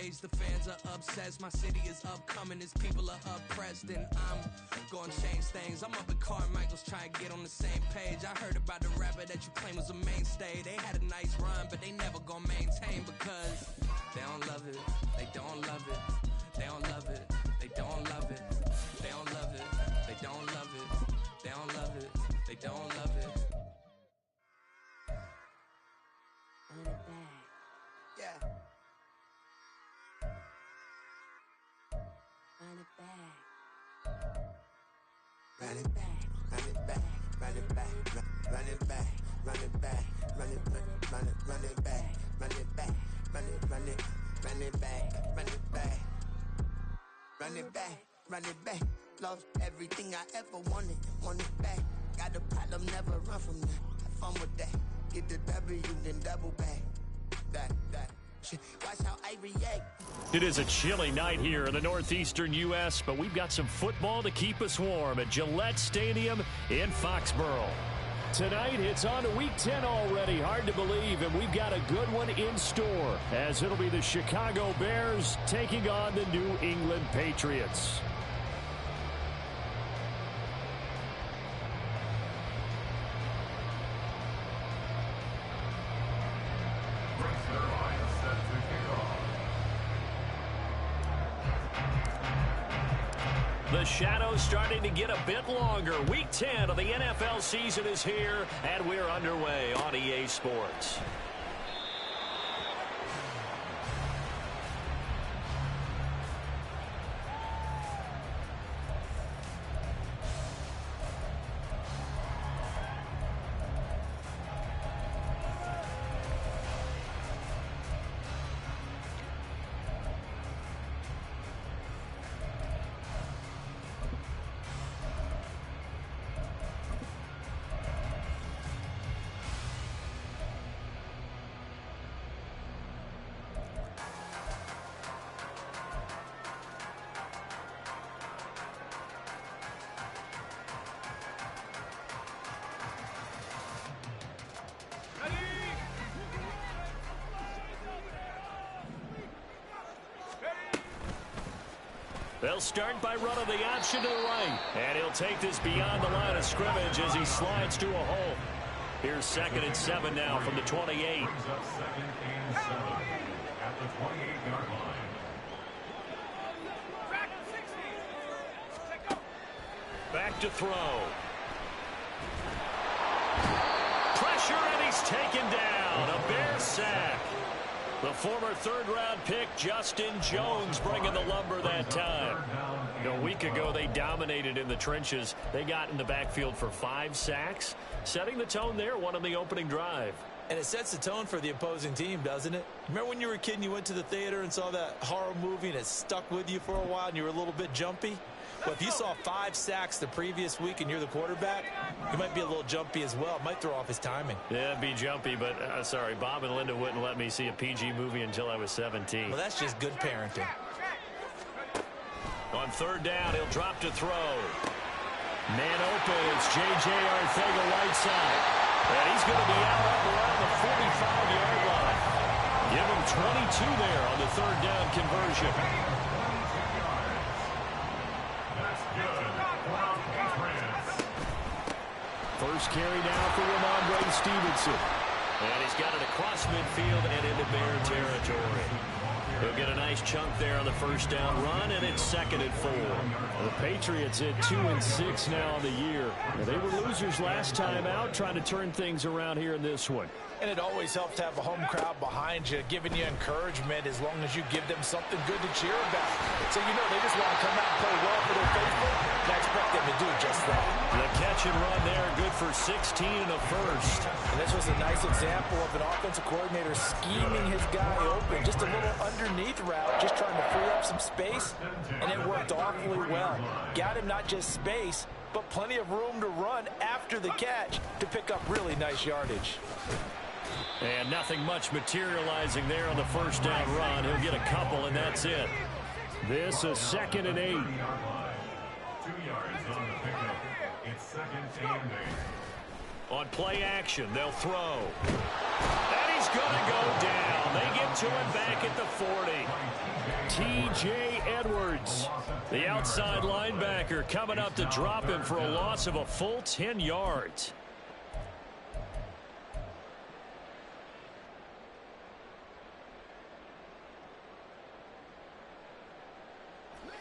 outraged, the fans are obsessed. My city is upcoming, its people are oppressed, and I'm gonna change things. I'm up at Carmichael's trying to get on the same page. I heard about the rapper that you claim was a mainstay. They had a nice run, but they never gonna maintain because they don't love it, they don't love it, they don't love it, they don't love it, they don't love it, they don't love it, they don't love it, they don't love it. Run it back. Yeah. Run it back. Run it back, run it back, run it back, run it back, run it back, run it back, run it back, run it back, run it back, run it back, run it back, run it back. Lost everything I ever wanted, want it back. Got a problem, never run from that. Have fun with that. Get the W, then double back. That. Watch how I react. It is a chilly night here in the northeastern U.S., but we've got some football to keep us warm at Gillette Stadium in Foxborough. Tonight, it's on to Week 10 already. Hard to believe, and we've got a good one in store, as it'll be the Chicago Bears taking on the New England Patriots. The shadow's starting to get a bit longer. Week 10 of the NFL season is here, and we're underway on EA Sports. They'll start by running the option to the right. And he'll take this beyond the line of scrimmage as he slides to a hole. Here's 2nd and 7 now from the 28. Brings up 2nd and 7 at the 28-yard line. Back to throw. Pressure, and he's taken down. A Bear sack. The former third-round pick, Justin Jones, bringing the lumber that time. A week ago, they dominated in the trenches. They got in the backfield for 5 sacks, setting the tone there, one on the opening drive. And it sets the tone for the opposing team, doesn't it? Remember when you were a kid and you went to the theater and saw that horror movie and it stuck with you for a while and you were a little bit jumpy? Well, if you saw 5 sacks the previous week and you're the quarterback, you might be a little jumpy as well. It might throw off his timing. Yeah, it'd be jumpy, but sorry, Bob and Linda wouldn't let me see a PG movie until I was 17. Well, that's just good parenting. On 3rd down, he'll drop to throw. Man open, it's J.J. Arcega-Whiteside. And he's going to be out up around the 45-yard line. Give him 22 there on the 3rd down conversion. First carry now for Ramondre Stevenson. And he's got it across midfield and into Bear territory. He'll get a nice chunk there on the 1st down run, and it's 2nd and 4. The Patriots at 2-6 now on the year. They were losers last time out, trying to turn things around here in this one. And it always helps to have a home crowd behind you, giving you encouragement as long as you give them something good to cheer about. So you know they just want to come out and play well for their faithful, and I expect them to do just that. The catch and run there, good for 16 and a first. And this was a nice example of an offensive coordinator scheming his guy open. Just a little underneath route, just trying to free up some space, and it worked awfully well. Got him not just space, but plenty of room to run after the catch to pick up really nice yardage. And nothing much materializing there on the 1st down run. He'll get a couple, and that's it. This is 2nd and 8. 2 yards on the pickup. It's 2nd and 8. On play action, they'll throw. And he's going to go down. They get to him back at the 40. T.J. Edwards. The outside linebacker coming up to drop him for a loss of a full 10 yards.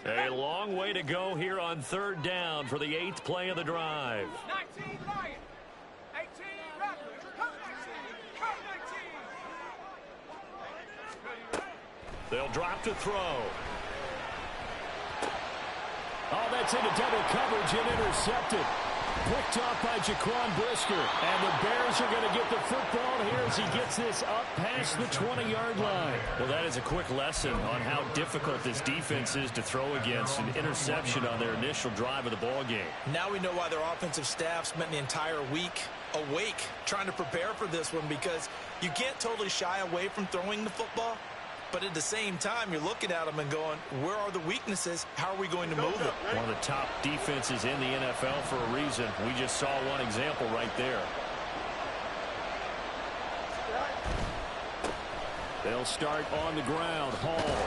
A long way to go here on third down for the 8th play of the drive. 19 Lions, 18 Raptors, come 19. They'll drop to throw. Oh, that's into double coverage and intercepted. Picked off by Jaquan Brisker. And the Bears are going to get the football here as he gets this up past the 20-yard line. Well, that is a quick lesson on how difficult this defense is to throw against. An interception on their initial drive of the ball game. Now we know why their offensive staff spent the entire week awake trying to prepare for this one, because you can't totally shy away from throwing the football. But at the same time, you're looking at them and going, where are the weaknesses? How are we going to move it? One of the top defenses in the NFL for a reason. We just saw one example right there. They'll start on the ground. Hall.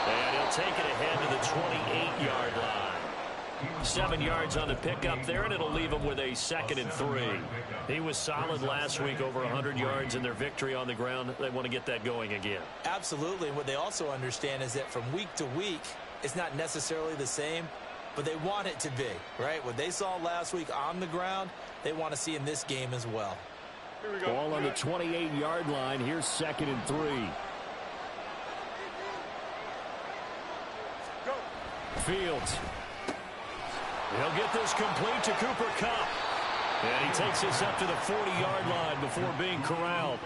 And he'll take it ahead to the 28-yard line. 7 yards on the pickup there, and it'll leave him with a 2nd and 3. He was solid last week, over 100 yards in their victory on the ground. They want to get that going again. Absolutely. And what they also understand is that from week to week, it's not necessarily the same, but they want it to be, right? What they saw last week on the ground, they want to see in this game as well. Ball on the 28-yard line. Here's 2nd and 3. Fields. He'll get this complete to Cooper Kupp. And he takes this up to the 40-yard line before being corralled.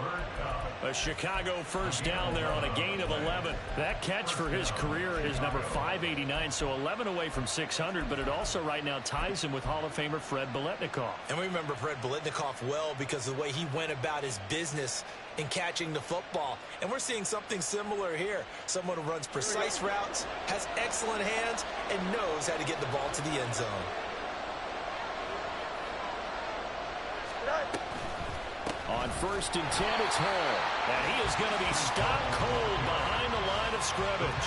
A Chicago first down there on a gain of 11. That catch for his career is number 589, so 11 away from 600, but it also right now ties him with Hall of Famer Fred Biletnikoff. And we remember Fred Biletnikoff well because of the way he went about his business in catching the football. And we're seeing something similar here. Someone who runs precise routes, has excellent hands, and knows how to get the ball to the end zone. On 1st and 10, it's Hall. And he is going to be stopped cold behind the line of scrimmage.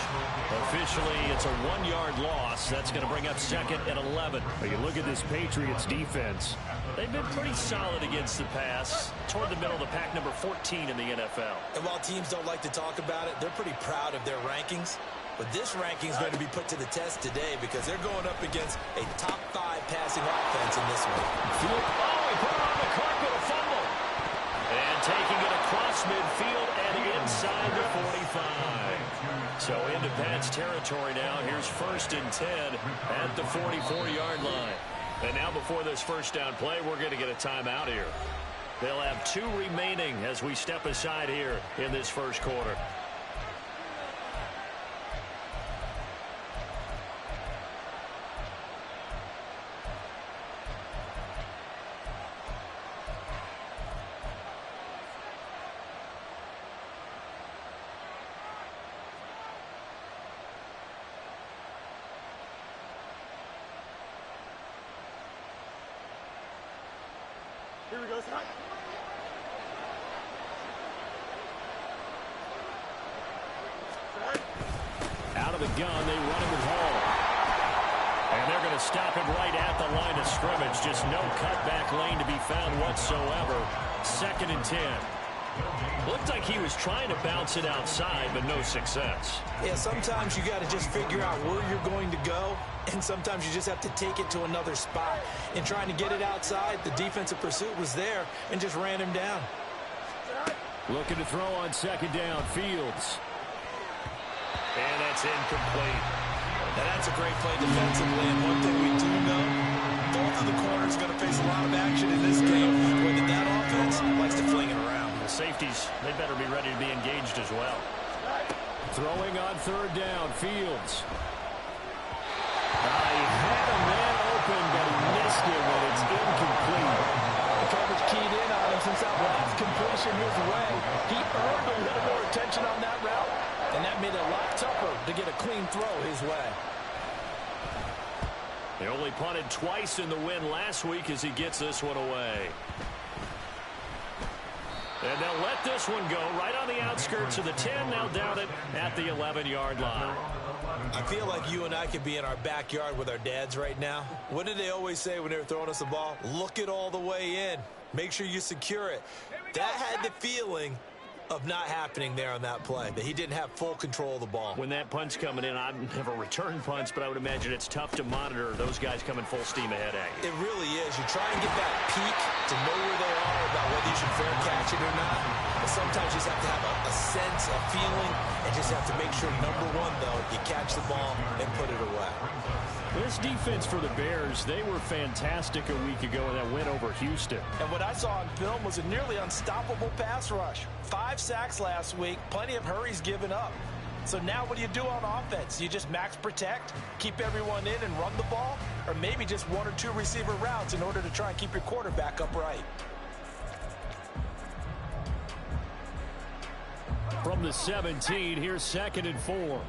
Officially, it's a 1-yard loss. That's going to bring up 2nd and 11. But you look at this Patriots defense. They've been pretty solid against the pass. Toward the middle of the pack, number 14 in the NFL. And while teams don't like to talk about it, they're pretty proud of their rankings. But this ranking is going to be put to the test today because they're going up against a top 5 passing offense in this one. Oh, he put it on the carpet, a fumble. And taking it across midfield and inside the 45. So into Pat's territory now. Here's 1st and 10 at the 44-yard line. And now before this first down play, we're going to get a timeout here. They'll have 2 remaining as we step aside here in this first quarter. Here we go, Scott. Out of the gun, they run him with Hall. And they're going to stop him right at the line of scrimmage. Just no cutback lane to be found whatsoever. 2nd and 10. Looked like he was trying to bounce it outside, but no success. Yeah, sometimes you got to just figure out where you're going to go, and sometimes you just have to take it to another spot. In trying to get it outside, the defensive pursuit was there and just ran him down. Looking to throw on 2nd down, Fields. And that's incomplete. Now that's a great play defensively, and one thing we do know, both of the corners are going to face a lot of action in this game, where that offense likes to fling it around. The safeties, they better be ready to be engaged as well. Throwing on 3rd down, Fields. He had a man open, but he missed him, and it's incomplete. The coverage keyed in on him since that last completion his way. He earned a little more attention on that route, and that made it a lot tougher to get a clean throw his way. They only punted twice in the win last week as he gets this one away. And they'll let this one go right on the outskirts of the 10. Now down it at the 11-yard line. I feel like you and I could be in our backyard with our dads right now. What did they always say when they were throwing us the ball? Look it all the way in. Make sure you secure it. That had the feeling of not happening there on that play, that he didn't have full control of the ball. When that punt's coming in, I've never returned punts, but I would imagine it's tough to monitor those guys coming full steam ahead at you. It really is. You try and get that peek to know where they are about whether you should fair catch it or not. But sometimes you just have to have a sense, a feeling, and just have to make sure, number one, though, you catch the ball and put it away. This defense for the Bears, they were fantastic a week ago in that win over Houston. And what I saw on film was a nearly unstoppable pass rush. 5 sacks last week, plenty of hurries given up. So now what do you do on offense? You just max protect, keep everyone in and run the ball, or maybe just 1 or 2 receiver routes in order to try and keep your quarterback upright. From the 17, here's 2nd and 4.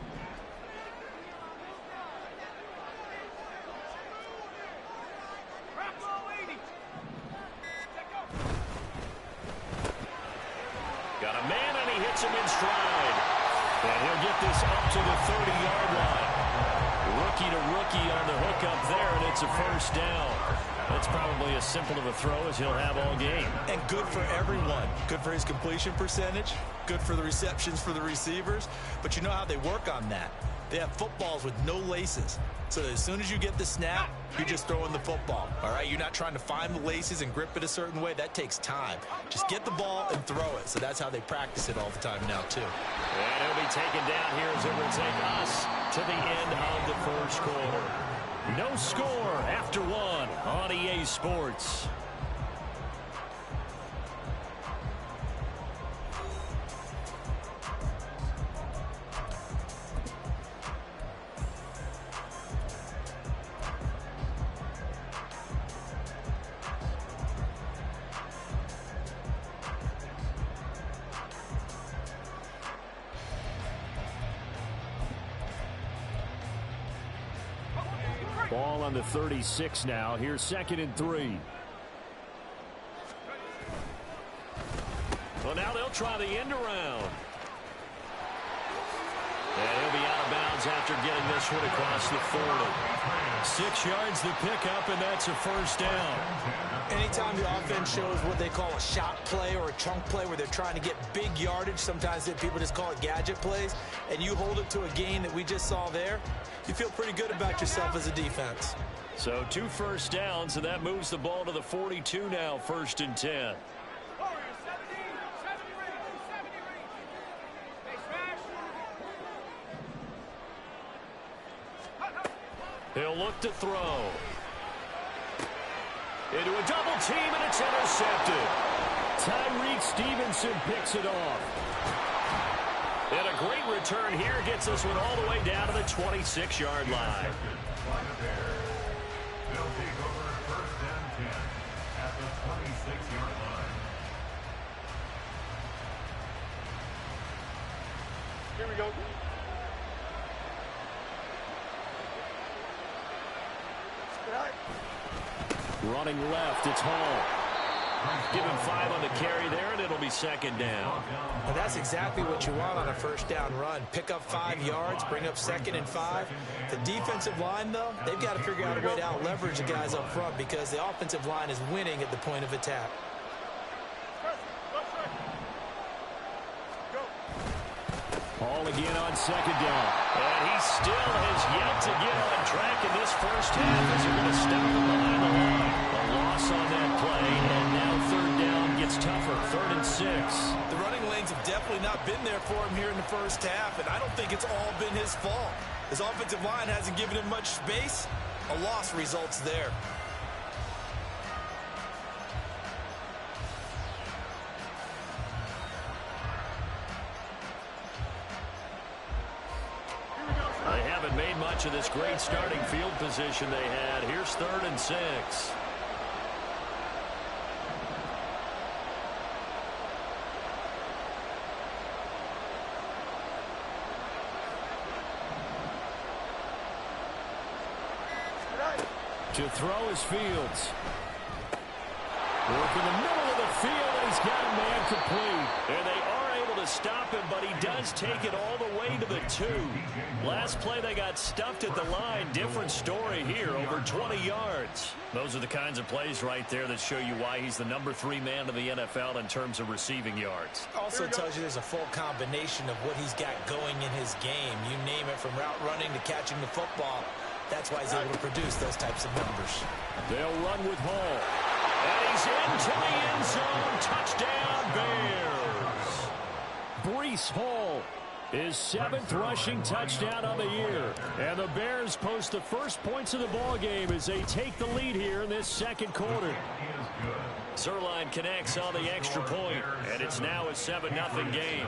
Got a man, and he hits him in stride. And he'll get this up to the 30-yard line. Rookie to rookie on the hook up there, and it's a first down. That's probably as simple of a throw as he'll have all game. And good for everyone. Good for his completion percentage. Good for the receptions for the receivers. But you know how they work on that. They have footballs with no laces. So as soon as you get the snap, you're just throwing the football. All right, you're not trying to find the laces and grip it a certain way. That takes time. Just get the ball and throw it. So that's how they practice it all the time now, too. And he'll be taken down here as it will take us to the end of the first quarter. No score after 1 on EA Sports. Ball on the 36 now. Here's 2nd and 3. Well, now they'll try the end around. And he'll be out of bounds after getting this one across the 40. 6 yards the pickup, and that's a first down. Anytime the offense shows what they call a shot play or a chunk play where they're trying to get big yardage, sometimes people just call it gadget plays, and you hold it to a gain that we just saw there, you feel pretty good about yourself as a defense. So 2 first downs, and that moves the ball to the 42 now, 1st and 10. He'll look to throw. Into a double team, and it's intercepted. Tyreek Stevenson picks it off. And a great return here gets this one all the way down to the 26-yard line. They'll take over 1st and 10 at the 26-yard line. Here we go. Running left, it's Hall. Give him 5 on the carry there, and it'll be 2nd down. Well, that's exactly what you want on a first down run. Pick up 5 yards, bring up 2nd and 5. The defensive line, though, they've got to figure out a way to out-leverage the guys up front because the offensive line is winning at the point of attack. Hall again on 2nd down. And he still has yet to get on track in this first half as they're going to stop him behind the line. A loss on that play, and now 3rd down gets tougher. 3rd and 6. The running lanes have definitely not been there for him here in the first half, and I don't think it's all been his fault. His offensive line hasn't given him much space. A loss results there. They haven't made much of this great starting field position they had. Here's 3rd and 6. To throw is Fields. Work in the middle of the field, and he's got a man complete. And they are able to stop him, but he does take it all the way to the 2. Last play, they got stuffed at the line. Different story here, over 20 yards. Those are the kinds of plays right there that show you why he's the number 3 man in the NFL in terms of receiving yards. Also tells you there's a full combination of what he's got going in his game. You name it, from route running to catching the football. That's why he's able to produce those types of numbers. They'll run with Hall. And he's into the end zone. Touchdown, Bears. Breece Hall, his 7th rushing touchdown of the year. And the Bears post the first points of the ball game as they take the lead here in this second quarter. Zerline connects on the extra point, and it's now a 7-0 game.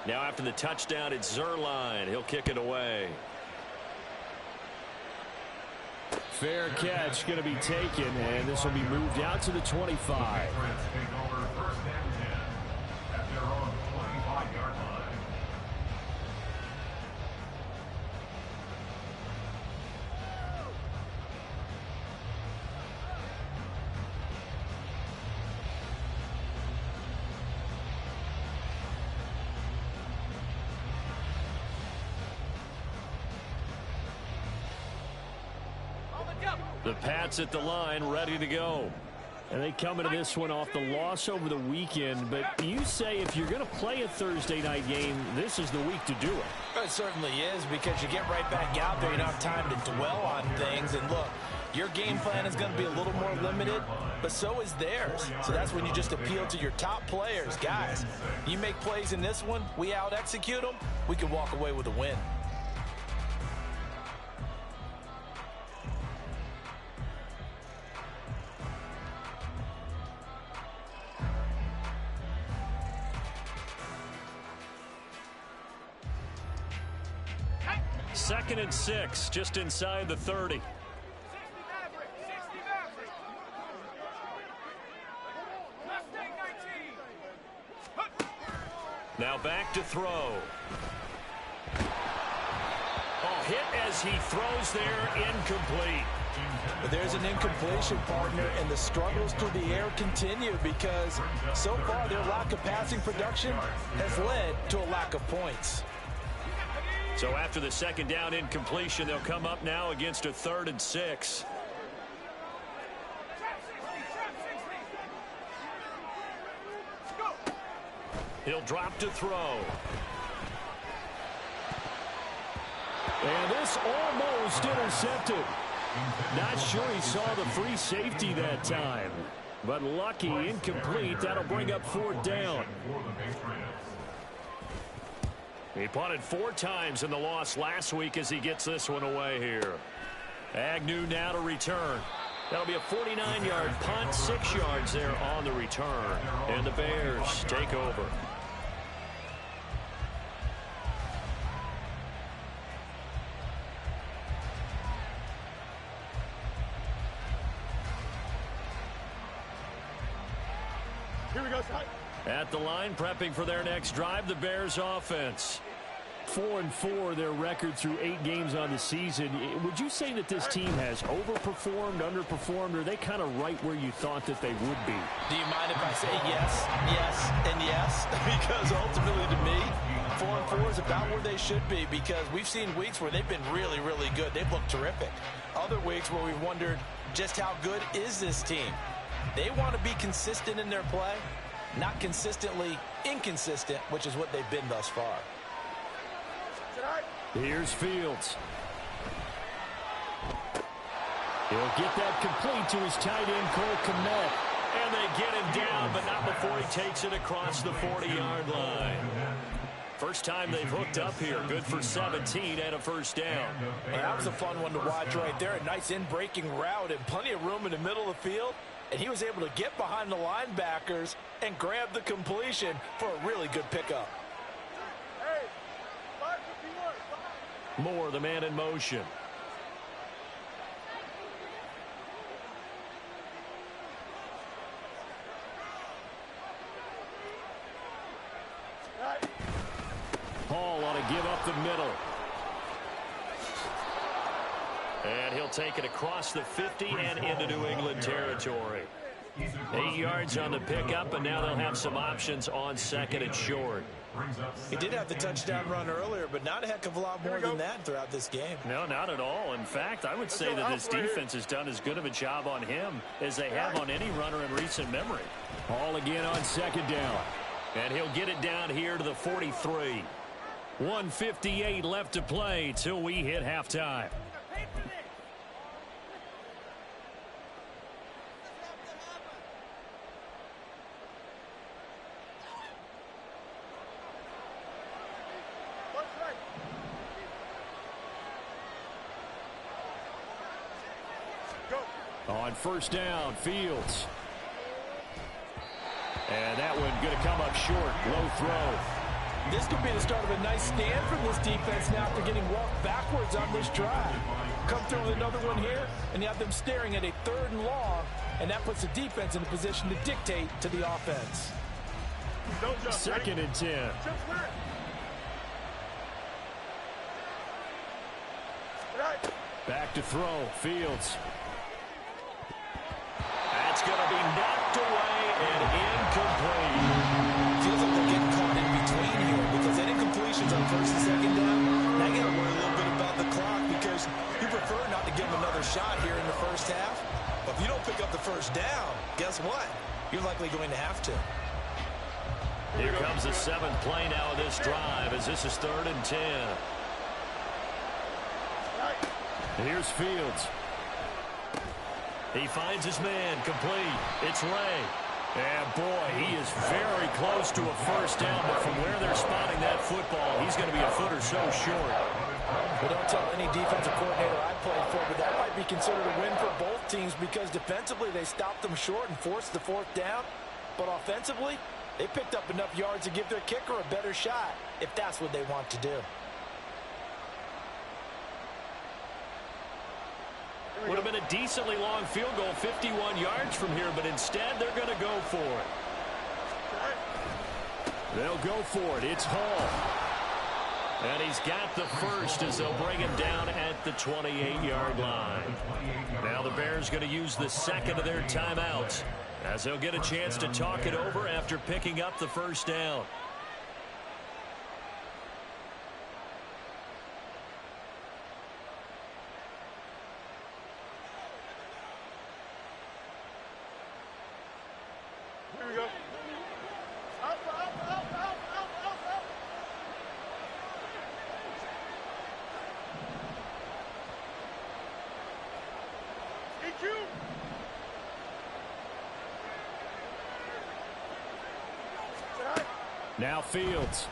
Now after the touchdown, it's Zerline. He'll kick it away. Fair catch going to be taken, and this will be moved out to the 25. The Pats at the line, ready to go. And they come into this one off the loss over the weekend. But you say if you're going to play a Thursday night game, this is the week to do it. It certainly is, because you get right back out there. You don't have time to dwell on things. And look, your game plan is going to be a little more limited, but so is theirs. So that's when you just appeal to your top players. Guys, you make plays in this one, we out-execute them, we can walk away with a win. Second and 6, just inside the 30. Now back to throw. Oh, hit as he throws there, incomplete. But there's an incompletion, partner, and the struggles through the air continue because so far their lack of passing production has led to a lack of points. So after the second down incompletion, they'll come up now against a 3rd and 6. He'll drop to throw. And this almost intercepted. Not sure he saw the free safety that time. But lucky, incomplete. That'll bring up 4th down. He punted 4 times in the loss last week as he gets this one away here. Agnew now to return. That'll be a 49-yard punt, 6 yards there on the return. And the Bears take over. Here we go, Scott. At the line, prepping for their next drive, the Bears offense. 4-4, their record through 8 games on the season. Would you say that this team has overperformed, underperformed, or are they kind of right where you thought that they would be? Do you mind if I say yes, yes, and yes? Because ultimately to me, 4-4 is about where they should be, because we've seen weeks where they've been really, really good. They've looked terrific. Other weeks where we've wondered just how good is this team. They want to be consistent in their play, not consistently inconsistent, which is what they've been thus far. Here's Fields. He'll get that complete to his tight end, Cole Kmet. And they get him down, but not before he takes it across the 40-yard line. First time they've hooked up here. Good for 17 and a first down. And that was a fun one to watch right there. A nice in-breaking route and plenty of room in the middle of the field. And he was able to get behind the linebackers and grab the completion for a really good pickup. Moore, the man in motion. Hall ought to give up the middle. And he'll take it across the 50 and into New England territory. 8 yards on the pickup, and now they'll have some options on second and short. He did have the touchdown run earlier, but not a heck of a lot more than that throughout this game. No, not at all. In fact, I would say that this defense has done as good of a job on him as they have on any runner in recent memory. Ball again on second down. And he'll get it down here to the 43. 1:58 left to play till we hit halftime. On first down, Fields. And that one going to come up short. Low throw. This could be the start of a nice stand from this defense now after getting walked backwards on this drive. Come through with another one here, and you have them staring at a 3rd and long, and that puts the defense in a position to dictate to the offense. Second and 10. Back to throw, Fields. That's going to be knocked away and incomplete. Feels like they're getting caught in between here because any completions on first and second down, now you got to worry a little bit about the clock because you prefer not to give them another shot here in the first half. But if you don't pick up the first down, guess what? You're likely going to have to. Here comes the 7th play now of this drive as this is 3rd and 10. Here's Fields. He finds his man complete. It's Ray. And boy, he is very close to a first down, but from where they're spotting that football, he's going to be a foot or so short. But don't tell any defensive coordinator I played for, but that might be considered a win for both teams because defensively they stopped them short and forced the 4th down. But offensively, they picked up enough yards to give their kicker a better shot if that's what they want to do. Would have been a decently long field goal, 51 yards from here, but instead they're going to go for it. They'll go for it. It's Hall. And he's got the first as they'll bring him down at the 28-yard line. Now the Bears going to use the second of their timeouts as they'll get a chance to talk it over after picking up the first down. Here we go. Up. EQ. Now Fields.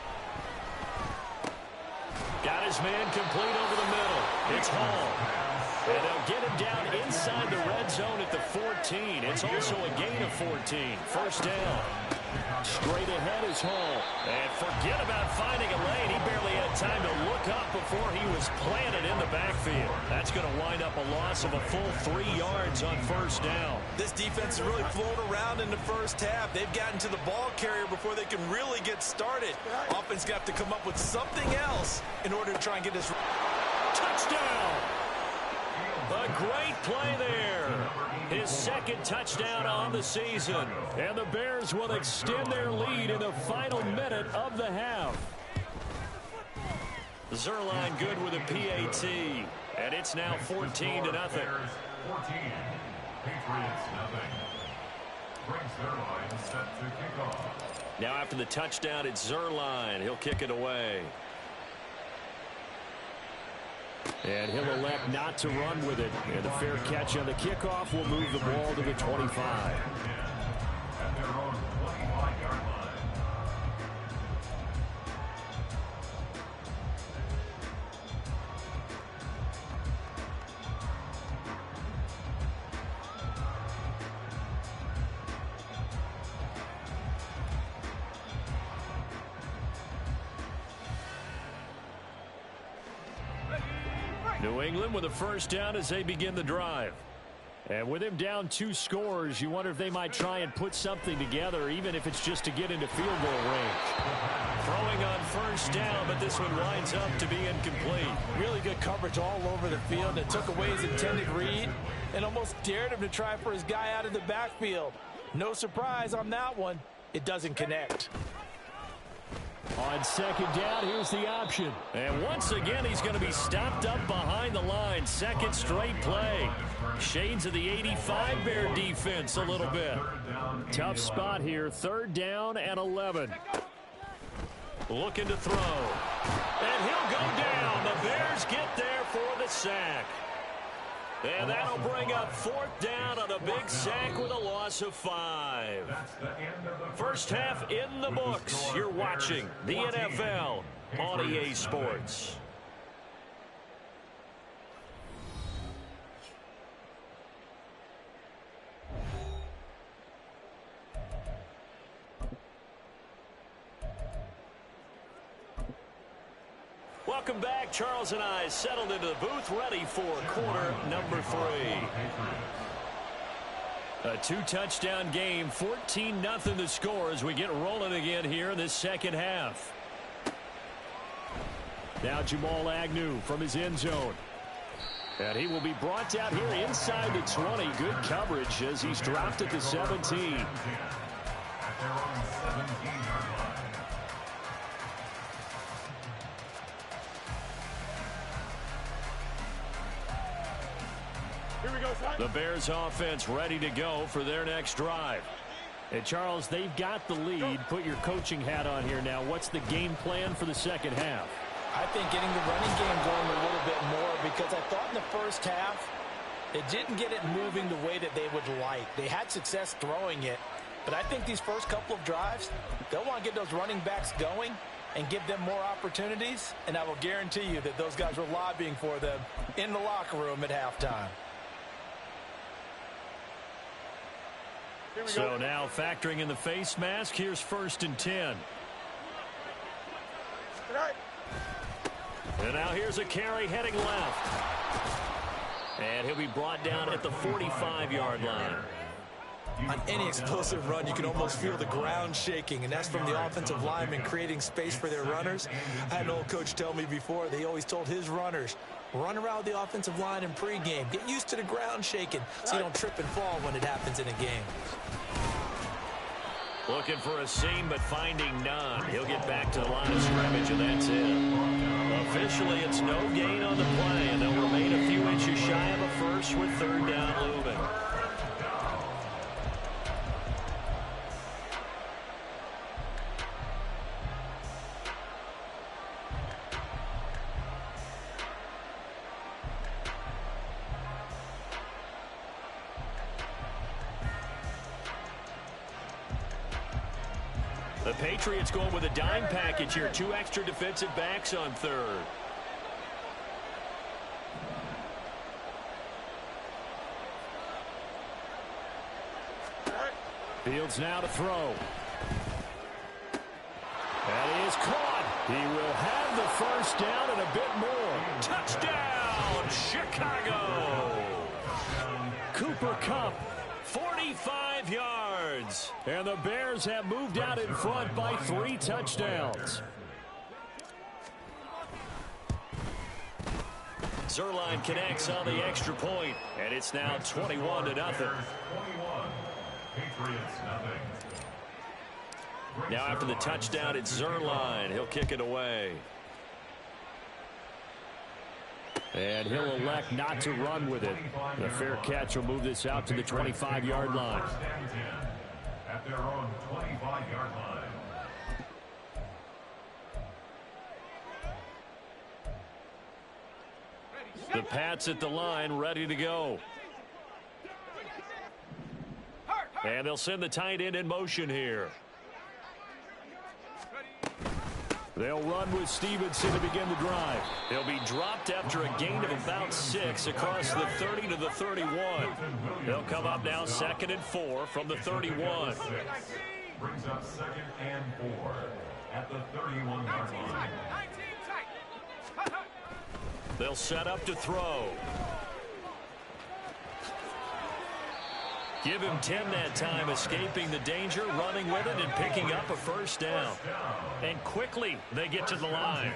Got his man complete over the middle. It's Hall. And they'll get him down inside the red zone at the 14. It's also a gain of 14. First down. Straight ahead is Hall. And forget about finding a lane. He barely had time to look up before he was planted in the backfield. That's going to wind up a loss of a full 3 yards on first down. This defense has really flown around in the first half. They've gotten to the ball carrier before they can really get started. Offense got to come up with something else in order to try and get this. Touchdown! A great play there. His second touchdown on the season. And the Bears will extend their lead in the final minute of the half. Zerline good with a PAT. And it's now 14-0. 14. Patriots nothing. Brings Zerline set to kick off. Now after the touchdown, it's Zerline. He'll kick it away. And he'll elect not to run with it. And a fair catch on the kickoff will move the ball to the 25. At their own 25-yard line. New England with a first down as they begin the drive. And with him down 2 scores, you wonder if they might try and put something together, even if it's just to get into field goal range. Throwing on first down, but this one winds up to be incomplete. Really good coverage all over the field. It took away his intended read and almost dared him to try for his guy out of the backfield. No surprise on that one. It doesn't connect. On second down, here's the option. And once again, he's going to be stopped up behind the line. Second straight play. Shades of the 85 Bear defense a little bit. Tough spot here. 3rd down and 11. Looking to throw. And he'll go down. The Bears get there for the sack. And that'll bring up 4th down on a big sack with a loss of 5. First half in the books. You're watching the NFL on EA Sports. Welcome back. Charles and I settled into the booth, ready for quarter number 3. A 2-touchdown game, 14-0 the score as we get rolling again here in this second half. Now Jamal Agnew from his end zone. And he will be brought down here inside the 20. Good coverage as he's dropped at the 17. The Bears offense ready to go for their next drive. And Charles, they've got the lead. Put your coaching hat on here now. What's the game plan for the second half? I think getting the running game going a little bit more, because I thought in the first half it didn't get it moving the way that they would like. They had success throwing it, but I think these first couple of drives, they'll want to get those running backs going and give them more opportunities, and I will guarantee you that those guys were lobbying for them in the locker room at halftime. So now factoring in the face mask, here's 1st and 10. And now here's a carry heading left. And he'll be brought down at the 45-yard line. On any explosive run, you can almost feel the ground shaking, and that's from the offensive linemen creating space for their runners. I had an old coach tell me before, they always told his runners, run around the offensive line in pregame. Get used to the ground shaking so you don't trip and fall when it happens in a game. Looking for a seam, but finding none. He'll get back to the line of scrimmage, and that's it. Officially, it's no gain on the play, and they'll remain a few inches shy of a first with 3rd down looming. The Patriots going with a dime package here. 2 extra defensive backs on 3rd. Fields now to throw. That is caught. He will have the first down and a bit more. Touchdown, Chicago! Cooper Kupp. 45 yards. And the Bears have moved out in front by 3 touchdowns. Zerline connects on the extra point, and it's now 21-0. Now after the touchdown, it's Zerline. He'll kick it away. And he'll elect not to run with it. The fair catch will move this out to the 25-yard line. At their own 25-yard line. The Pats at the line, ready to go. And they'll send the tight end in motion here. They'll run with Stevenson to begin the drive. He'll be dropped after a gain of about 6 across the 30 to the 31. They'll come up now 2nd and 4 from the 31. Brings up 2nd and 4 at the 31-yard line. They'll set up to throw. Give him 10 that time, escaping the danger, running with it, and picking up a first down. And quickly, they get to the line.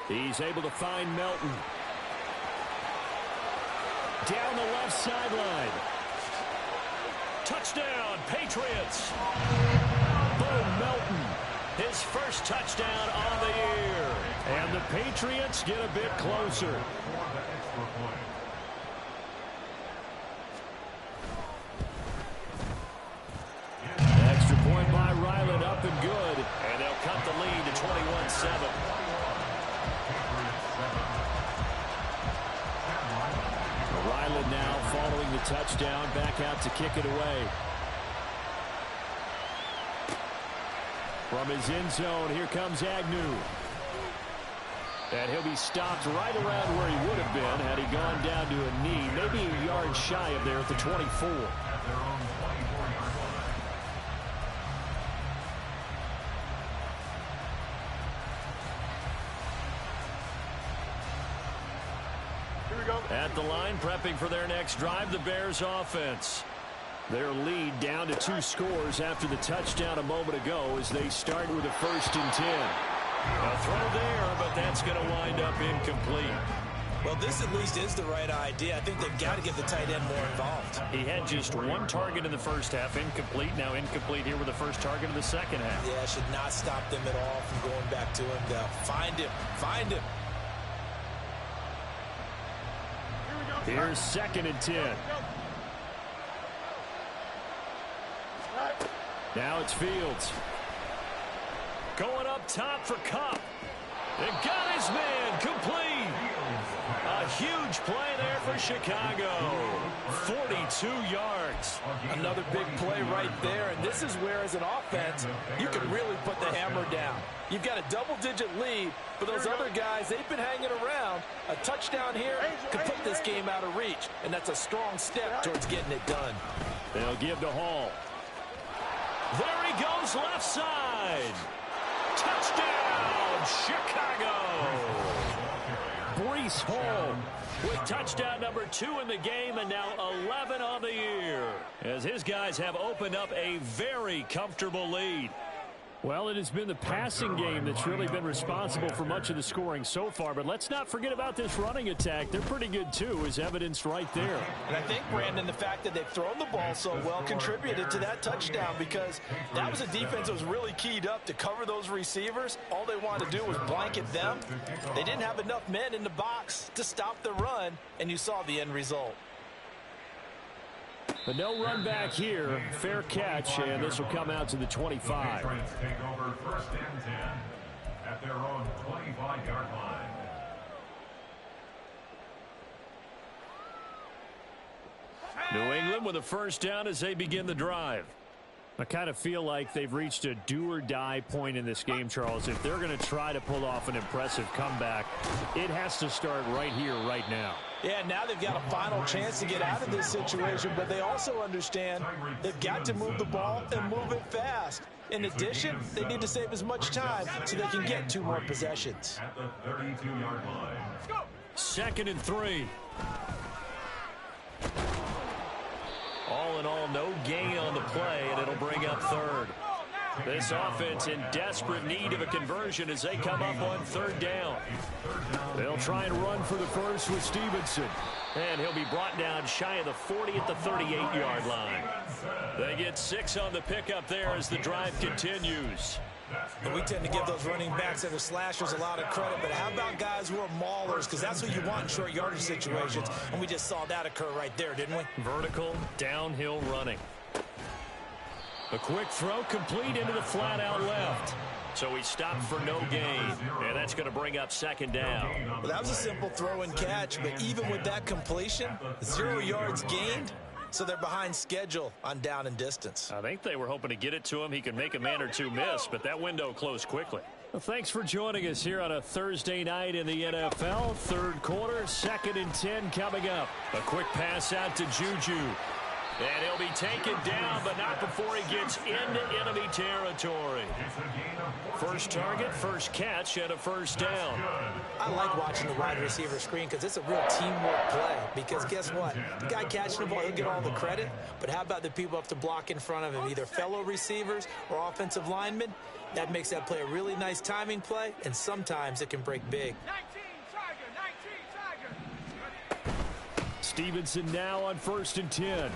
He's able to find Melton. Down the left sideline. Touchdown, Patriots. Bo Melton, his first touchdown on the year. And the Patriots get a bit closer. Extra point by Ryland, up and good. And they'll cut the lead to 21-7. Ryland now following the touchdown, back out to kick it away. From his end zone, here comes Agnew. And he'll be stopped right around where he would have been had he gone down to a knee, maybe a yard shy of there at the 24. At the line, prepping for their next drive, the Bears offense. Their lead down to 2 scores after the touchdown a moment ago as they start with a 1st and 10. A throw there, but that's going to wind up incomplete. Well, this at least is the right idea. I think they've got to get the tight end more involved. He had just 1 target in the first half, incomplete. Now incomplete here with the first target of the second half. Yeah, should not stop them at all from going back to him. They'll find him. Find him. Here's 2nd and 10. Now it's Fields. Going up top for Kupp. And got his man complete. A huge play there for Chicago. 42 yards. Another big play right there. And this is where, as an offense, you can really put the hammer down. You've got a double-digit lead, but those other guys, they've been hanging around. A touchdown here could put this game out of reach, and that's a strong step towards getting it done. They'll give to Hall. There he goes, left side. Touchdown, Chicago. Breece Hall with touchdown number 2 in the game, and now 11 on the year, as his guys have opened up a very comfortable lead. Well, it has been the passing game that's really been responsible for much of the scoring so far. But let's not forget about this running attack. They're pretty good, too, as evidenced right there. And I think, Brandon, the fact that they've thrown the ball so well contributed to that touchdown, because that was a defense that was really keyed up to cover those receivers. All they wanted to do was blanket them. They didn't have enough men in the box to stop the run, and you saw the end result. But no run back here. Fair catch, and this will come out to the 25. Take over 1st and 10 at their own 25-yard line. New England with a first down as they begin the drive. I kind of feel like they've reached a do-or-die point in this game, Charles. If they're going to try to pull off an impressive comeback, it has to start right here, right now. Yeah, now they've got a final chance to get out of this situation, but they also understand they've got to move the ball and move it fast. In addition, they need to save as much time so they can get 2 more possessions. At the 32-yard line. 2nd and 3. All in all, no gain on the play, and it'll bring up 3rd. This offense in desperate need of a conversion as they come up on 3rd down. They'll try and run for the first with Stevenson. And he'll be brought down shy of the 40 at the 38-yard line. They get 6 on the pickup there as the drive continues. And we tend to give those running backs that are slashers a lot of credit, but how about guys who are maulers? Because that's what you want in short yardage situations, and we just saw that occur right there, didn't we? Vertical, downhill running. A quick throw complete into the flat out left. So he stopped for no gain, and that's going to bring up 2nd down. Well, that was a simple throw and catch, but even with that completion, 0 yards gained. So they're behind schedule on down and distance. I think they were hoping to get it to him. He could make a man or 2 miss, but that window closed quickly. Well, thanks for joining us here on a Thursday night in the NFL. 3rd quarter, 2nd and 10 coming up. A quick pass out to Juju. And he'll be taken down, but not before he gets into enemy territory. First target, first catch, and a first down. I like watching the wide receiver screen because it's a real teamwork play. Because guess what? The guy catching the ball, he'll get all the credit. But how about the people up to block in front of him, either fellow receivers or offensive linemen? That makes that play a really nice timing play, and sometimes it can break big. 19 Tiger. Stevenson now on 1st and 10.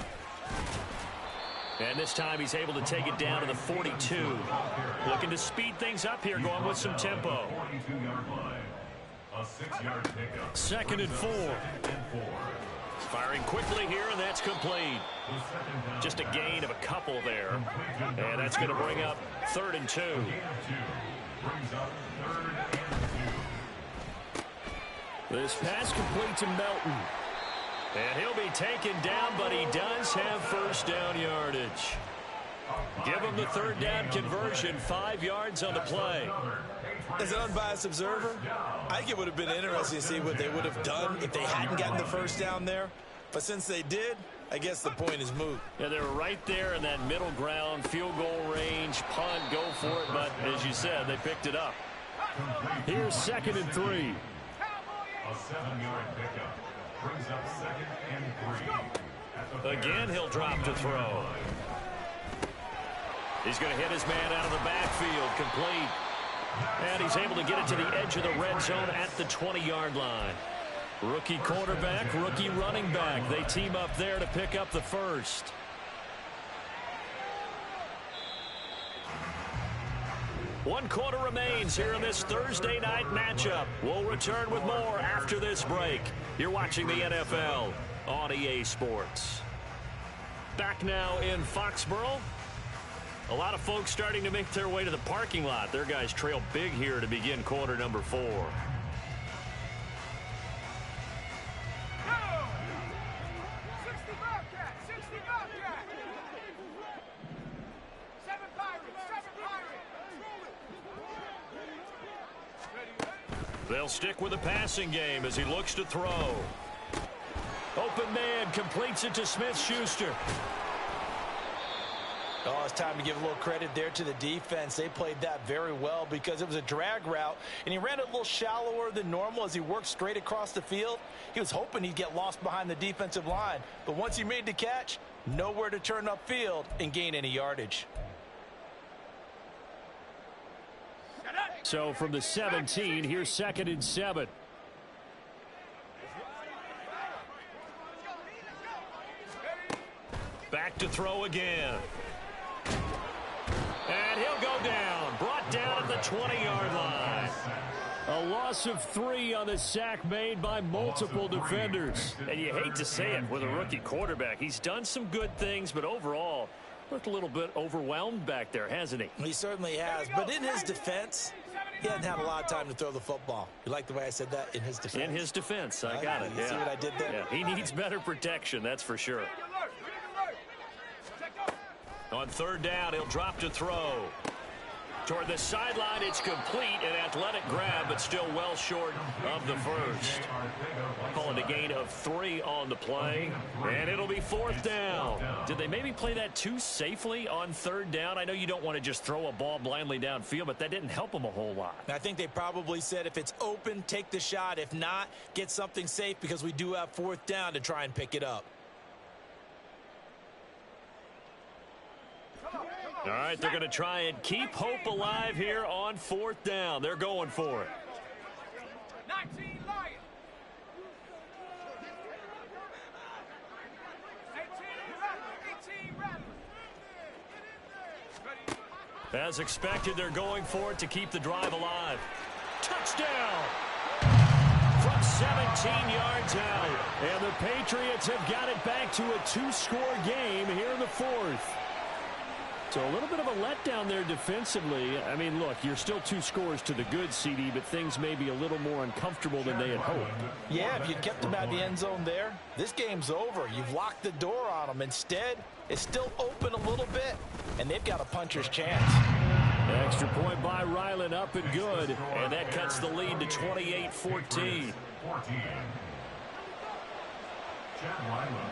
And this time he's able to take it down to the 42. Looking to speed things up here, going with some tempo. 42-yard line. A 6-yard pickup. 2nd and 4. Firing quickly here, and that's complete. Just a gain of a couple there. And that's going to bring up 3rd and 2. Brings up 3rd and 2. This pass complete to Melton. And he'll be taken down, but he does have first down yardage. Give him the 3rd down conversion, 5 yards on the play. As an unbiased observer, I think it would have been interesting to see what they would have done if they hadn't gotten the first down there. But since they did, I guess the point is moot. Yeah, they were right there in that middle ground, field goal range, punt, go for it. But as you said, they picked it up. Here's 2nd and 3. A 7-yard pickup. Brings up 2nd and 3. Again, he'll drop to throw. He's going to hit his man out of the backfield, complete. And he's able to get it to the edge of the red zone at the 20-yard line. Rookie quarterback, rookie running back. They team up there to pick up the first. One quarter remains here in this Thursday night matchup. We'll return with more after this break. You're watching the NFL on EA Sports. Back now in Foxborough. A lot of folks starting to make their way to the parking lot. Their guys trail big here to begin quarter number 4. 60 Bobcat. 60 Bobcat. 7 Pirates. 7 Pirates. They'll stick with the passing game as he looks to throw. Open man completes it to Smith-Schuster. Oh, it's time to give a little credit there to the defense. They played that very well because it was a drag route, and he ran it a little shallower than normal as he worked straight across the field. He was hoping he'd get lost behind the defensive line, but once he made the catch, nowhere to turn upfield and gain any yardage. So from the 17, here's 2nd and 7. Back to throw again. And he'll go down. Brought down at the 20-yard line. A loss of 3 on the sack made by multiple defenders. And you hate to say it with a rookie quarterback. He's done some good things, but overall, looked a little bit overwhelmed back there, hasn't he? He certainly has, but in his defense, he hasn't had a lot of time to throw the football. You like the way I said that? In his defense? In his defense, I got it. You see what I did there? Yeah, he needs better protection, that's for sure. On 3rd down, he'll drop to throw. Toward the sideline, it's complete, an athletic grab, but still well short of the first. Calling a gain of 3 on the play, and it'll be 4th down. Did they maybe play that too safely on 3rd down? I know you don't want to just throw a ball blindly downfield, but that didn't help them a whole lot. I think they probably said if it's open, take the shot. If not, get something safe because we do have 4th down to try and pick it up. All right, they're going to try and keep hope alive here on 4th down. They're going for it. 19 Lions. 18 Rattlers. As expected, they're going for it to keep the drive alive. Touchdown! From 17 yards out. And the Patriots have got it back to a 2-score game here in the 4th. So a little bit of a letdown there defensively. I mean, look, you're still 2 scores to the good, CD, but things may be a little more uncomfortable than they had hoped. Yeah, if you kept them out of the end zone there, this game's over. You've locked the door on them. Instead, it's still open a little bit, and they've got a puncher's chance. Extra point by Ryland, up and good. And that cuts the lead to 28-14.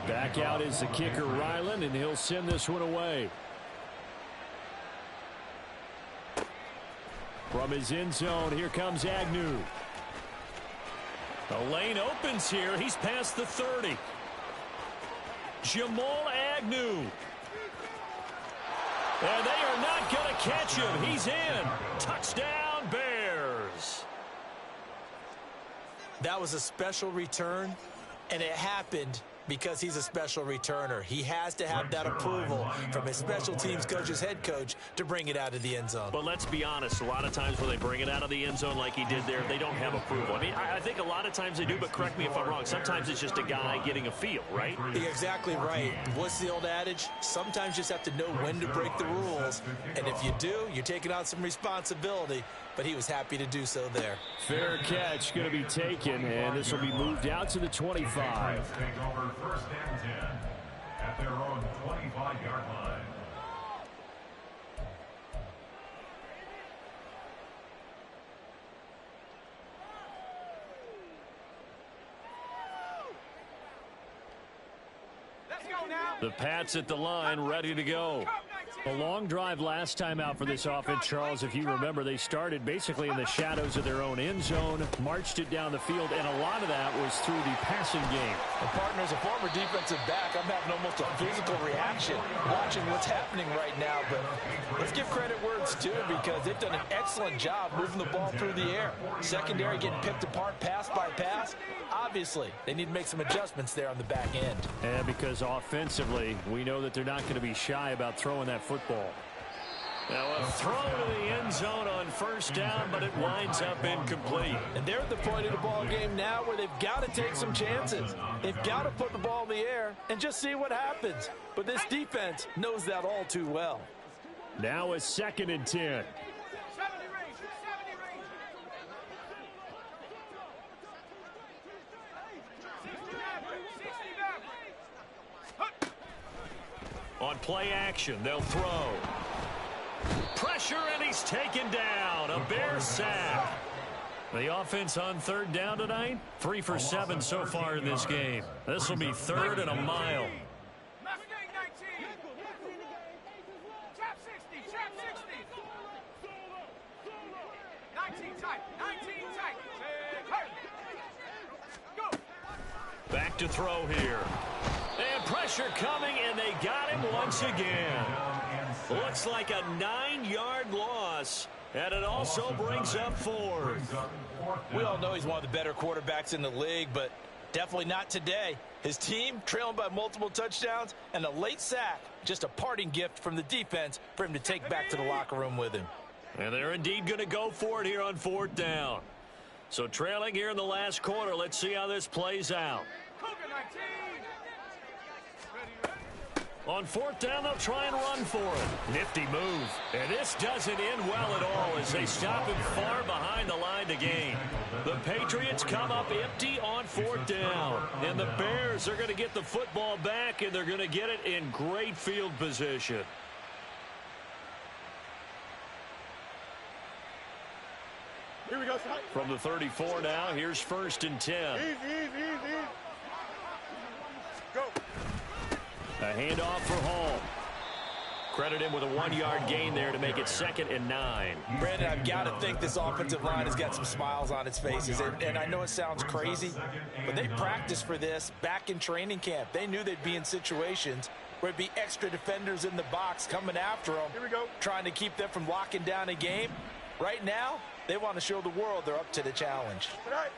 Back out is the kicker, Ryland, and he'll send this one away. From his end zone, here comes Agnew. The lane opens here. He's past the 30. Jamal Agnew. And they are not going to catch him. He's in. Touchdown, Bears. That was a special return, and it happened because he's a special returner. He has to have that approval from his special teams coach's head coach to bring it out of the end zone. But let's be honest, a lot of times when they bring it out of the end zone like he did there, they don't have approval. I mean, I think a lot of times they do, but correct me if I'm wrong. Sometimes it's just a guy getting a feel, right? You're exactly right. What's the old adage? Sometimes you just have to know when to break the rules, and if you do, you're taking on some responsibility, but he was happy to do so there. Fair catch going to be taken, and this will be moved out to the 25. Take over first and 10 at their own 25-yard line. Let's go now. The Pats at the line, ready to go. A long drive last time out for this offense, Charles. If you remember, they started basically in the shadows of their own end zone, marched it down the field, and a lot of that was through the passing game. And partner, as a former defensive back, I'm having almost a physical reaction watching what's happening right now. But let's give credit where it's due, because they've done an excellent job moving the ball through the air. Secondary getting picked apart pass by pass. Obviously, they need to make some adjustments there on the back end. And because offensively, we know that they're not going to be shy about throwing that football. Now a throw to the end zone on first down, but it winds up incomplete. And they're at the point of the ball game now where they've got to take some chances. They've got to put the ball in the air and just see what happens. But this defense knows that all too well. Now a 2nd and 10. 70 range. On play action, they'll throw. Pressure, and he's taken down. A Bear sack. The offense on 3rd down tonight, 3 for 7 so far in this game. This will be 3rd and a mile. Mustang 19. Trap 60. Trap 60. 19 tight. 19 tight. Go. Back to throw here. And pressure coming, and they got him once again. Looks like a 9-yard loss, and it also brings up 4th. We all know he's one of the better quarterbacks in the league, but definitely not today. His team trailing by multiple touchdowns, and a late sack, just a parting gift from the defense for him to take back to the locker room with him. And they're indeed going to go for it here on 4th down. So trailing here in the last quarter, let's see how this plays out. Cougar 19. On 4th down, they'll try and run for it. Nifty move. And this doesn't end well at all as they stop him far behind the line to gain. The Patriots come up empty on 4th down. And the Bears are going to get the football back, and they're going to get it in great field position. Here we go, son. From the 34 now, here's 1st and 10. Easy. Go. A handoff for Hall. Credit him with a 1-yard gain there to make it 2nd and 9. Brandon, I've got to think this offensive line has got some smiles on its faces. And I know it sounds crazy, but they practiced for this back in training camp. They knew they'd be in situations where it'd be extra defenders in the box coming after them, Here we go. trying to keep them from locking down a game. Right now, they want to show the world they're up to the challenge. All right.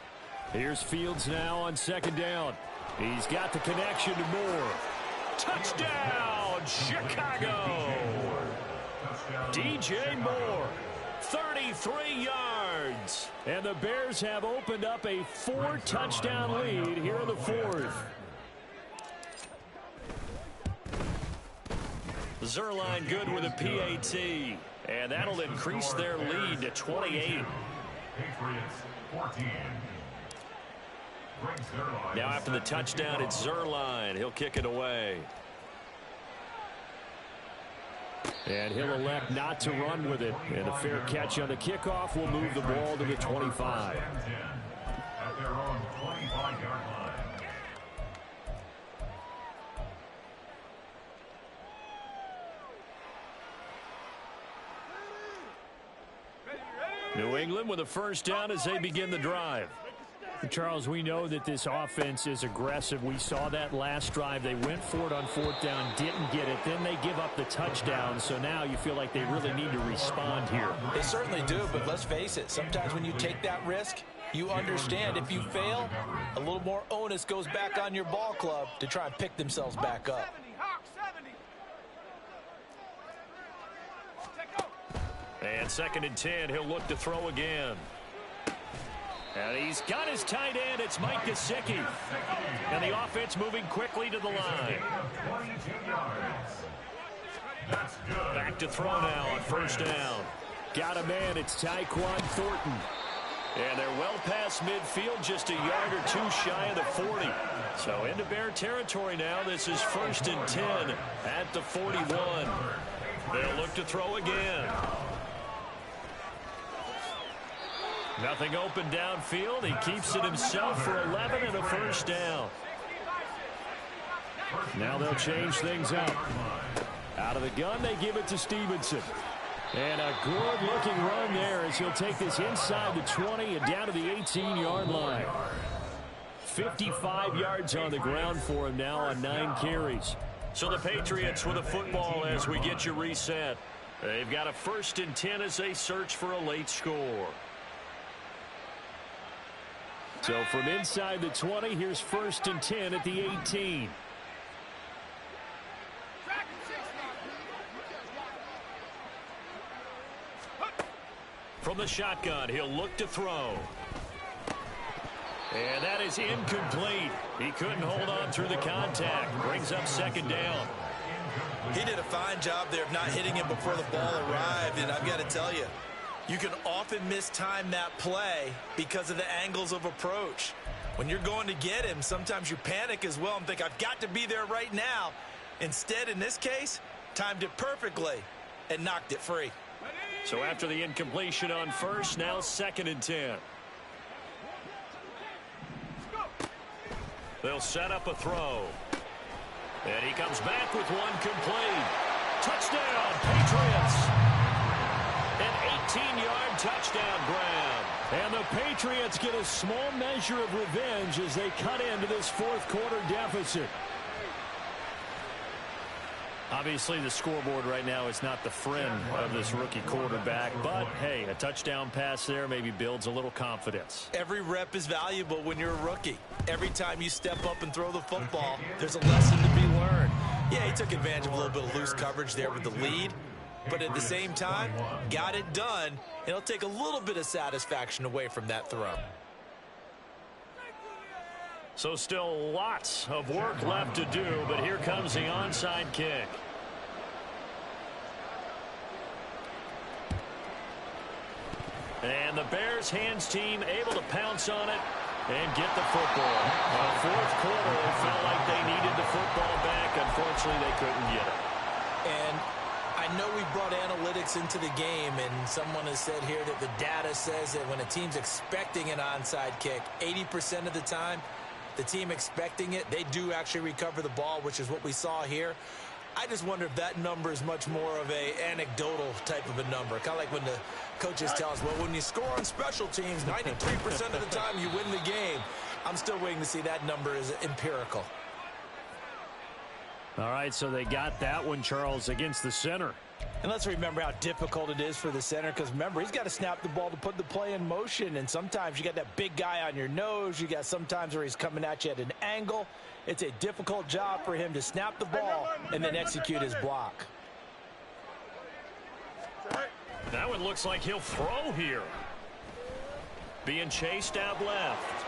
Here's Fields now on 2nd down. He's got the connection to Moore. Touchdown, Chicago! DJ Moore, 33 yards. And the Bears have opened up a 4-touchdown lead here in the 4th. Zerline good with a PAT. And that'll increase their lead to 28. Patriots 14. Now after the touchdown, it's Zerline. He'll kick it away. And he'll elect not to run with it. And a fair catch on the kickoff will move the ball to the 25. At their own 25-yard line. New England with a first down as they begin the drive. Charles, we know that this offense is aggressive. We saw that last drive. They went for it on fourth down, didn't get it. Then they give up the touchdown. So now you feel like they really need to respond here. They certainly do, but let's face it. Sometimes when you take that risk, you understand if you fail, a little more onus goes back on your ball club to try and pick themselves back up. 70. And 2nd and 10, he'll look to throw again. And he's got his tight end. It's Mike Gesicki. And the offense moving quickly to the line. Back to throw now on first down. Got a man. It's Tyquan Thornton. And they're well past midfield, just a yard or two shy of the 40. So into Bear territory now. This is 1st and 10 at the 41. They'll look to throw again. Nothing open downfield. He keeps it himself for 11 and a first down. Now they'll change things up. Out of the gun, they give it to Stevenson. And a good-looking run there as he'll take this inside the 20 and down to the 18-yard line. 55 yards on the ground for him now on 9 carries. So the Patriots with a football as we get you reset. They've got a 1st and 10 as they search for a late score. So from inside the 20, here's 1st and 10 at the 18. From the shotgun, he'll look to throw. And that is incomplete. He couldn't hold on through the contact. Brings up 2nd down. He did a fine job there of not hitting him before the ball arrived, and I've got to tell you, you can often mistime that play because of the angles of approach. When you're going to get him, sometimes you panic as well and think, I've got to be there right now. Instead, in this case, timed it perfectly and knocked it free. So after the incompletion on first, now 2nd and 10. They'll set up a throw. And he comes back with one complete. Touchdown, Patriots. An 18-yard touchdown grab. And the Patriots get a small measure of revenge as they cut into this fourth quarter deficit. Obviously, the scoreboard right now is not the friend of this rookie quarterback. But, hey, a touchdown pass there maybe builds a little confidence. Every rep is valuable when you're a rookie. Every time you step up and throw the football, there's a lesson to be learned. Yeah, he took advantage of a little bit of loose coverage there with the lead. But at the same time, got it done. And it'll take a little bit of satisfaction away from that throw. So still lots of work left to do, but here comes the onside kick. And the Bears hands team able to pounce on it and get the football. In the fourth quarter, they felt like they needed the football back. Unfortunately, they couldn't get it. And I know we brought analytics into the game, and someone has said here that the data says that when a team's expecting an onside kick, 80% of the time, the team expecting it, they do actually recover the ball, which is what we saw here. I just wonder if that number is much more of a anecdotal type of a number. Kind of like when the coaches tell us, well, when you score on special teams, 93% of the time you win the game. I'm still waiting to see that number is empirical. All right, so they got that one, Charles, against the center. And let's remember how difficult it is for the center, because remember, he's got to snap the ball to put the play in motion, and sometimes you got that big guy on your nose. You got sometimes where he's coming at you at an angle. It's a difficult job for him to snap the ball and then execute his block. That one looks like he'll throw here. Being chased out left.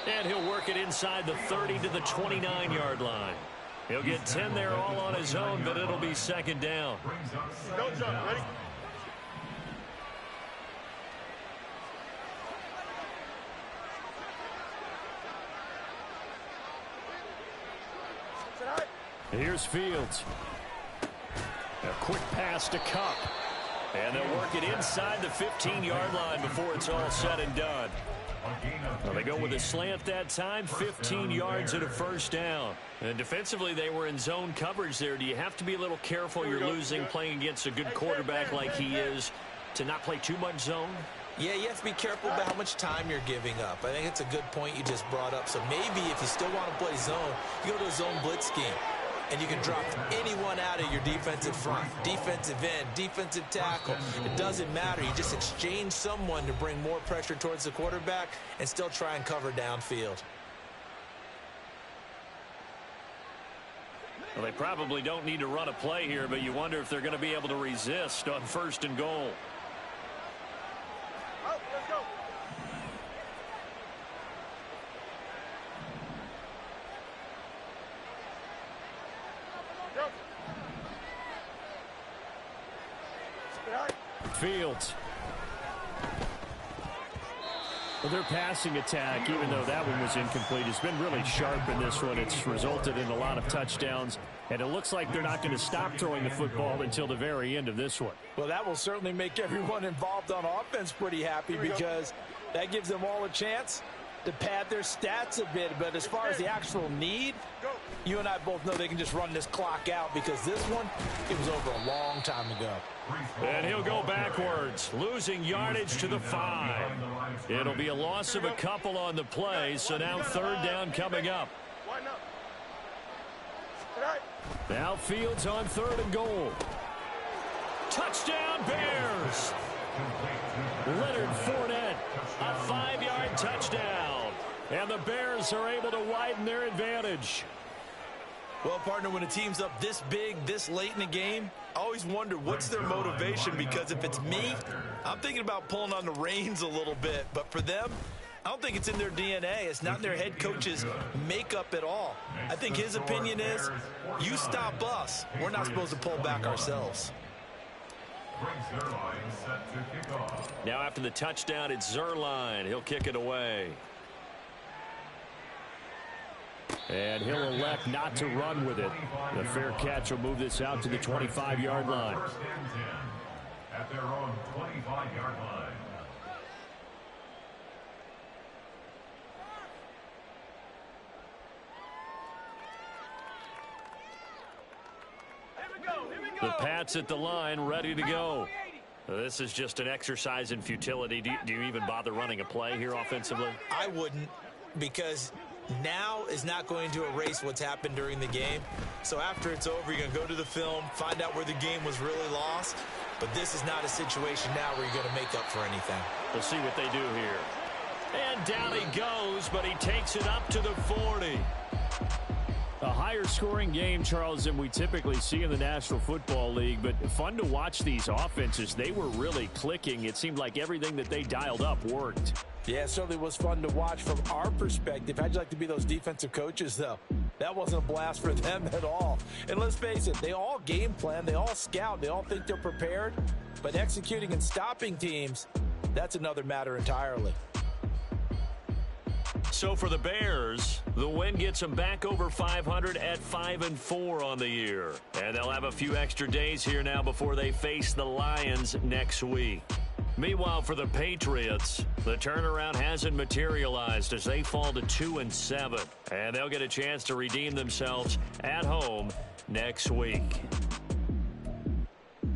And he'll work it inside the 30 to the 29-yard line. He'll get 10 there all on his own, but it'll be 2nd down. Go, John. Ready? Here's Fields. A quick pass to Cup. And they'll work it inside the 15-yard line before it's all said and done. Well, they go with a slant that time, 15 yards and a first down. And defensively, they were in zone coverage there. Do you have to be a little careful? You're losing playing against a good quarterback like he is. to not play too much zone? Yeah, you have to be careful about how much time you're giving up. I think it's a good point you just brought up. So maybe if you still want to play zone, you go to a zone blitz scheme. And you can drop anyone out of your defensive front, defensive end, defensive tackle. It doesn't matter. You just exchange someone to bring more pressure towards the quarterback and still try and cover downfield. Well, they probably don't need to run a play here, but you wonder if they're going to be able to resist on 1st and goal. Let's go. Fields. Well, their passing attack, even though that one was incomplete, has been really sharp in this one. It's resulted in a lot of touchdowns, and it looks like they're not going to stop throwing the football until the very end of this one. Well, that will certainly make everyone involved on offense pretty happy because that gives them all a chance to pad their stats a bit. But as far as the actual need, you and I both know they can just run this clock out because this one, it was over a long time ago. And he'll go backwards, losing yardage to the 5. It'll be a loss of a couple on the play, so now 3rd down coming up. Now Fields on 3rd and goal. Touchdown Bears! Leonard Fournette, a 5-yard touchdown. And the Bears are able to widen their advantage. Well, partner, when a team's up this big, this late in the game, I always wonder what's their motivation, because if it's me, I'm thinking about pulling on the reins a little bit. But for them, I don't think it's in their DNA. It's not in their head coach's makeup at all. I think his opinion is, you stop us. We're not supposed to pull back ourselves. Now after the touchdown, it's Zuerlein. He'll kick it away. And he'll elect not to run with it. The fair catch will move this out to the 25-yard line. At their own 25-yard line. The Pats at the line, ready to go. This is just an exercise in futility. Do you even bother running a play here offensively? I wouldn't, because now is not going to erase what's happened during the game. So after it's over, you're going to go to the film, find out where the game was really lost. But this is not a situation now where you're going to make up for anything. We'll see what they do here. And down he goes, but he takes it up to the 40. A higher scoring game, Charles, than we typically see in the National Football League, but fun to watch these offenses. They were really clicking. It seemed like everything that they dialed up worked. Yeah, it certainly was fun to watch from our perspective. How'd you like to be those defensive coaches, though? That wasn't a blast for them at all. And let's face it, they all game plan, they all scout, they all think they're prepared. But executing and stopping teams, that's another matter entirely. So for the Bears, the win gets them back over 500 at 5-4 on the year. And they'll have a few extra days here now before they face the Lions next week. Meanwhile, for the Patriots, the turnaround hasn't materialized as they fall to 2-7. And they'll get a chance to redeem themselves at home next week.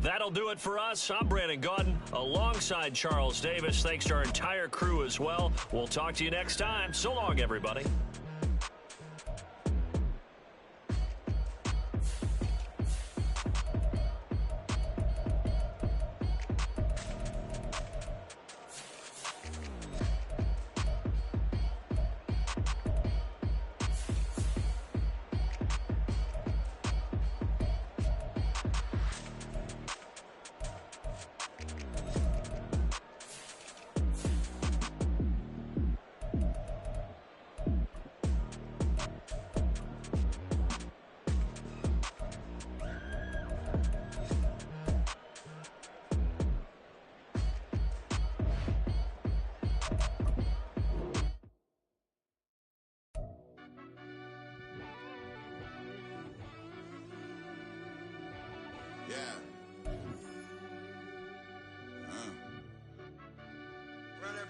That'll do it for us. I'm Brandon Gaudin alongside Charles Davis. Thanks to our entire crew as well. We'll talk to you next time. So long, everybody.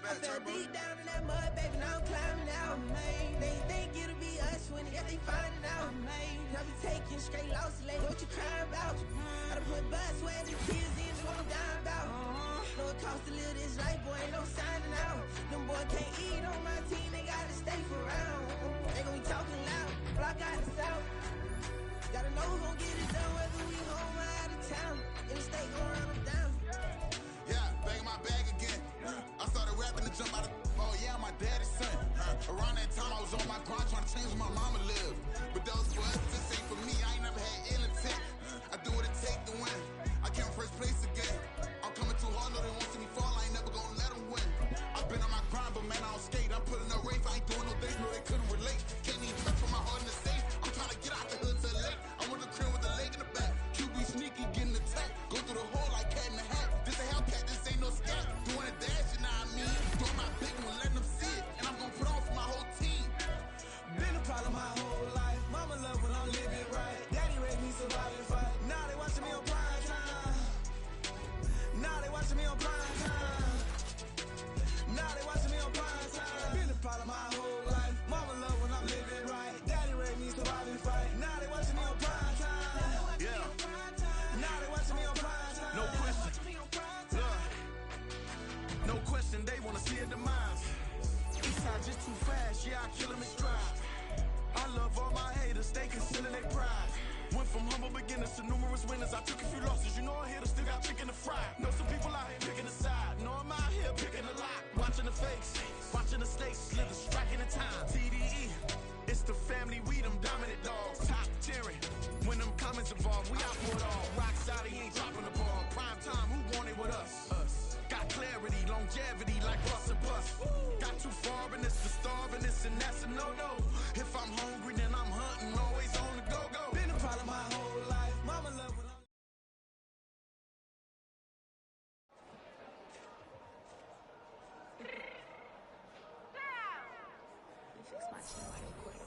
I fell deep down in that mud, baby, now I'm climbing out, man. They think it'll be us when they finding out, man. I be taking straight losses, like what you crying about? I done put bus where the kids in, what I'm dying about. Know it costs to live this life, boy, ain't no signing out. Them boy can't eat on my team, they gotta stay for round. They gon' be talking loud, block out the south. Gotta know who gon' get it done, whether we home or out of town. In the state, gon' run them down. Yeah, back in my bag again. I started rapping to jump out of. Oh yeah, I'm my daddy's son. Around that time I was on my grind trying to change where my mama lived. But those for us, this ain't for me. I ain't never had ill intent. I do what it take to win. I came first place again. I'm coming too hard, no they won't see me fall. I ain't never gonna let them win. I've been on my grind, but man I don't skate. I'm putting up race. I ain't doing no days, no they couldn't relate. Can't even touch for my heart in the safe. I'm trying to get out the hood to the lake. I'm with the crib with the leg in the back. QB sneaky, getting attacked. Go through the hole like cat in the hat. This a Hellcat, this ain't no scat. Doing a dash, you know what I mean? Doing my big one, letting them see it. And I'm gonna put on for my whole team. Been a problem my whole life. Mama love when I'm living right. Daddy raised me survive and fight. Now they watching me on prime time. Now they watching me on prime time. Now they watching me on prime time. Been a problem my whole life. Mama love when I'm living right. Daddy raised me survive and fight. Now they watching me on prime time. Yeah. Now they watching me on prime time. No question. Look. No question, they wanna see a demise. Eastside just too fast, yeah, I kill 'em in stride. I love all my haters, they concealing their pride. Went from humble beginners to numerous winners. I took a few losses, you know I hit, still got chicken to fry. Know some people out here picking a side. Know I'm out here picking a lot. Watching the face, watching the stakes, slither, striking the time. TDE, it's the family, we them dominant dogs. Top tiering, when them comments involved, we out for it all. Rock solid, he ain't dropping the ball. Prime time, who want it with us? Got clarity, longevity, like bus and bus. Got too far and it's the starving, this and that's a no-no. If I'm hungry, then I'm hunting, always on the go-go. Been a problem my whole life. Mama love when I'm... Fix my chin right quick.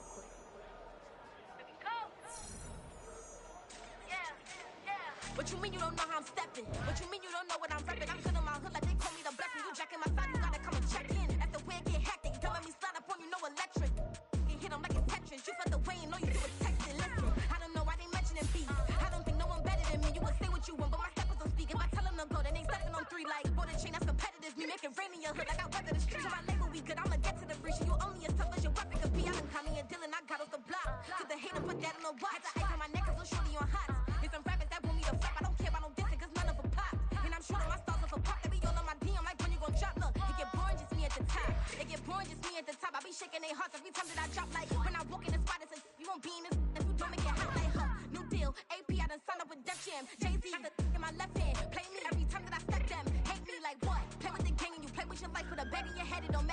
What you mean you don't know how I'm stepping? What you mean you don't know what I'm repping? I'm good on my hood like they call me the blessing. You jacking my side, you gotta come and check in. At the way it get hectic, don't let me slide up on you, no electric. Can hit 'em like it's Tetris. You felt the way and all you do is texting. Listen, I don't know why they mentioning beef. I don't think no one better than me. You can say what you want, but my steppers don't speak. If I tell them to go, then they stepping on 3 like border chain. That's competitive. Me making rain in your hood like I weather the streets. So my label we good. I'ma get to the breach. You only as tough as your weapon could be. I don't call me a Dylan. I got off the block. Cause the hater put that on the watch. Had the ice on my neck 'cause I'm shorty on hot. There's some rappers that want me to flap. I don't care about no dissing 'cause none of them pop. And I'm shooting my stars off a pop. They be all on my DM like when you gon' drop. Look, it get boring just me at the top. It get boring just me at the top. I be shaking their hearts every time that I drop. Like when I walk in the spot, it says you won't be in this if you don't make it hot like her. New deal, AP, I done signed up with Def Jam. Jay-Z got the in my left hand. Play me every time that I step them. Hate me like what? Play with the gang and you play with your life. Put a bag in your head, it don't matter.